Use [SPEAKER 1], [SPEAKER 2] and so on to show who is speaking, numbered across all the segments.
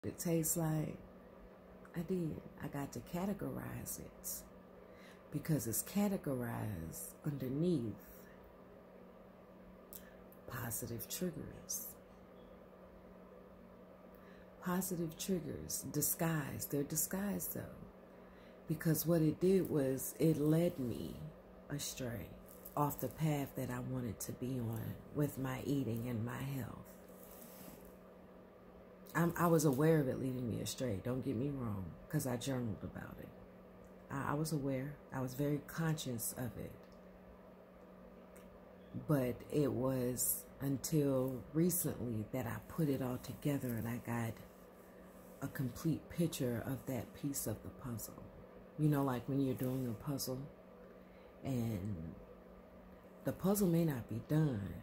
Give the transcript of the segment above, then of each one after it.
[SPEAKER 1] It tastes like. I did. I got to categorize it because it's categorized underneath positive triggers. Positive triggers disguised. They're disguised though, because what it did was it led me astray off the path that I wanted to be on with my eating and my health. I was aware of it leading me astray, don't get me wrong, because I journaled about it. I was aware. I was very conscious of it. But it was until recently that I put it all together and I got a complete picture of that piece of the puzzle. You know, like when you're doing a puzzle and the puzzle may not be done,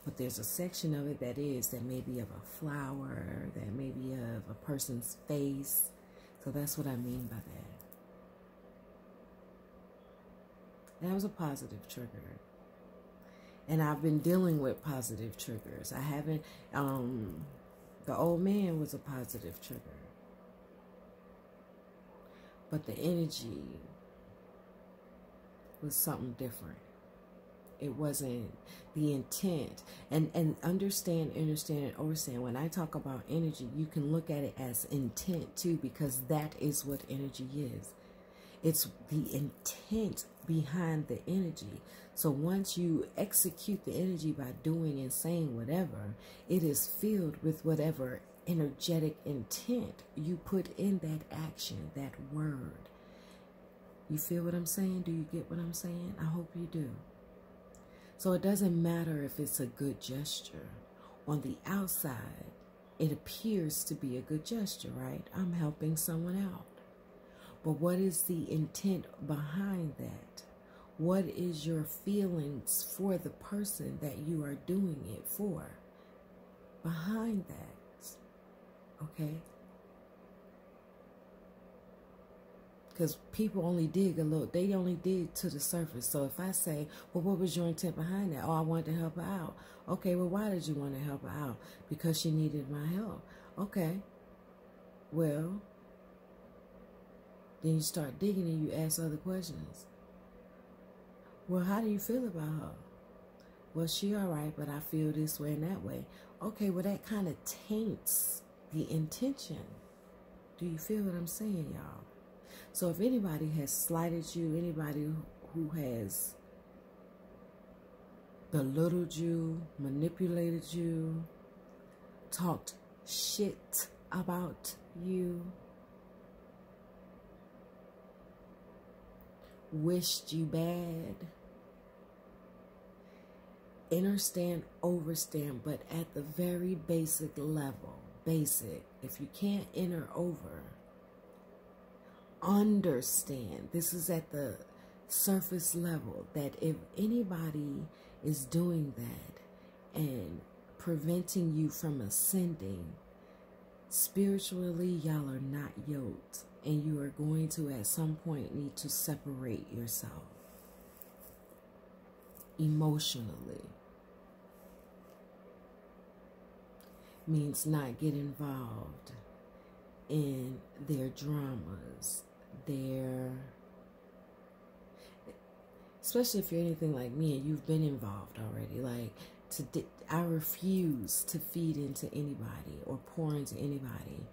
[SPEAKER 1] but there's a section of it that may be of a flower, that may be of a person's face. So that's what I mean by that. And that was a positive trigger. And I've been dealing with positive triggers. I haven't, the old man was a positive trigger. But the energy was something different. It wasn't the intent. And understand, when I talk about energy, you can look at it as intent too, because that is what energy is. It's the intent behind the energy. So once you execute the energy by doing and saying whatever, it is filled with whatever energetic intent you put in that action, that word. You feel what I'm saying? Do you get what I'm saying? I hope you do. So it doesn't matter if it's a good gesture. On the outside, it appears to be a good gesture, right? I'm helping someone out. But what is the intent behind that? What is your feelings for the person that you are doing it for? Behind that, okay? Because people only dig a little, they only dig to the surface. So if I say, well, what was your intent behind that? Oh, I wanted to help her out. Okay, well, why did you want to help her out? Because she needed my help. Okay, well, then you start digging and you ask other questions. Well, how do you feel about her? Well, she all right, but I feel this way and that way. Okay, well, that kind of taints the intention. Do you feel what I'm saying, y'all? So if anybody has slighted you, anybody who has belittled you, manipulated you, talked shit about you, wished you bad, understand, overstand, but at the very basic level, if you can't enter over, understand, this is at the surface level, that if anybody is doing that and preventing you from ascending, spiritually, y'all are not yoked, and you are going to at some point need to separate yourself emotionally. Means not get involved in their dramas, especially if you're anything like me and you've been involved already. Like, I refuse to feed into anybody or pour into anybody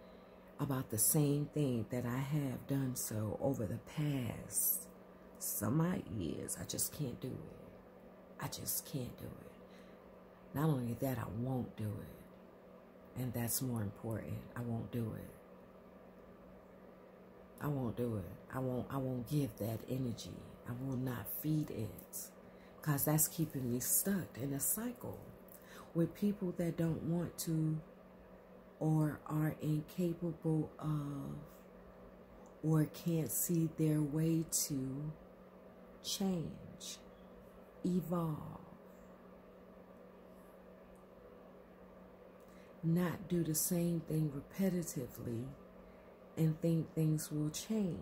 [SPEAKER 1] about the same thing that I have done so over the past some odd years. I just can't do it. I just can't do it. Not only that, I won't do it. And that's more important. I won't do it. I won't do it. I won't give that energy. I will not feed it. Because that's keeping me stuck in a cycle with people that don't want to or are incapable of or can't see their way to change, evolve, not do the same thing repetitively and think things will change.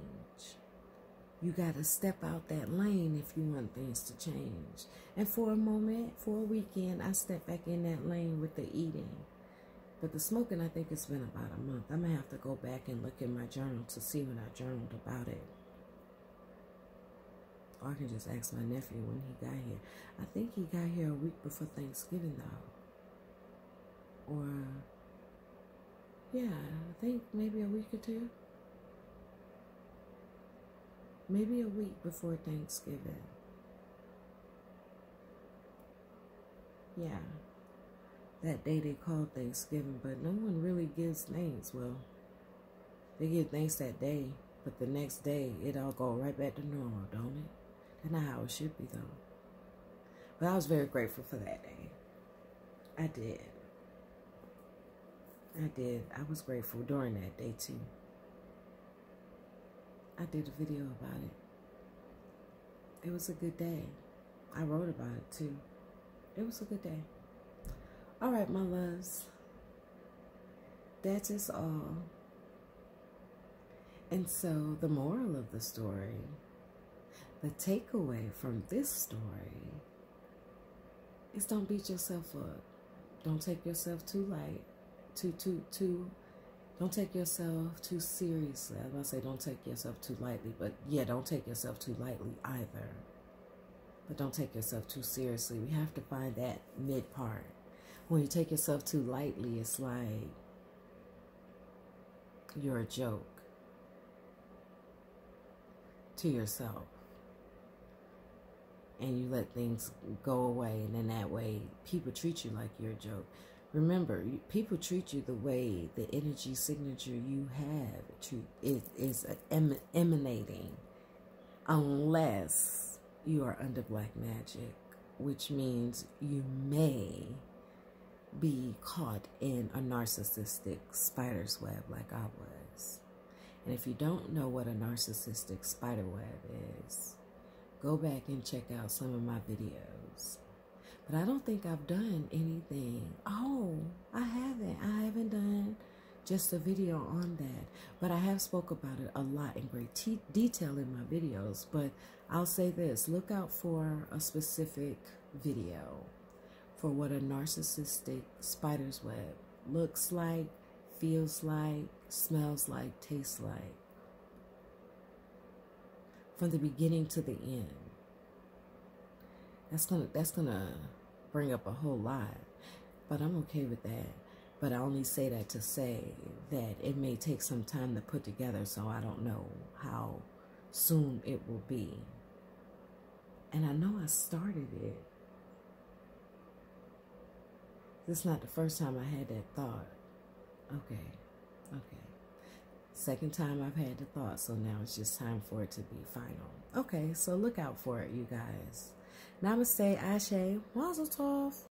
[SPEAKER 1] You got to step out that lane if you want things to change. And for a moment, for a weekend, I stepped back in that lane with the eating. But the smoking, I think it's been about a month. I may have to go back and look in my journal to see when I journaled about it. Or I can just ask my nephew when he got here. I think he got here a week before Thanksgiving, though. Or, yeah, I think maybe a week or two. Maybe a week before Thanksgiving. Yeah. That day they call Thanksgiving, but no one really gives thanks. Well, they give thanks that day, but the next day it all go right back to normal, don't it? That's not how it should be, though. But I was very grateful for that day. I did. I was grateful during that day, too. I did a video about it. It was a good day. I wrote about it, too. It was a good day. All right, my loves. That is all. And so the moral of the story, the takeaway from this story is don't beat yourself up. Don't take yourself too light. Don't take yourself too seriously. I was going to say don't take yourself too lightly, but yeah, don't take yourself too lightly either. But don't take yourself too seriously. We have to find that mid part. When you take yourself too lightly, it's like you're a joke to yourself. And you let things go away, and in that way, people treat you like you're a joke. Remember, people treat you the way the energy signature you have is emanating, unless you are under black magic, which means you may be caught in a narcissistic spider's web like I was. And if you don't know what a narcissistic spider web is, go back and check out some of my videos. But I don't think I've done anything. Oh, I haven't done just a video on that. But I have spoke about it a lot in great detail in my videos. But I'll say this, look out for a specific video for what a narcissistic spider's web looks like, feels like, smells like, tastes like. From the beginning to the end. That's gonna bring up a whole lot. But I'm okay with that. But I only say that to say that it may take some time to put together, so I don't know how soon it will be. And I know I started it. This is not the first time I had that thought. Okay. Second time I've had the thought, so now it's just time for it to be final. Okay, so look out for it, you guys. Namaste, Ashe, Mazel Tov.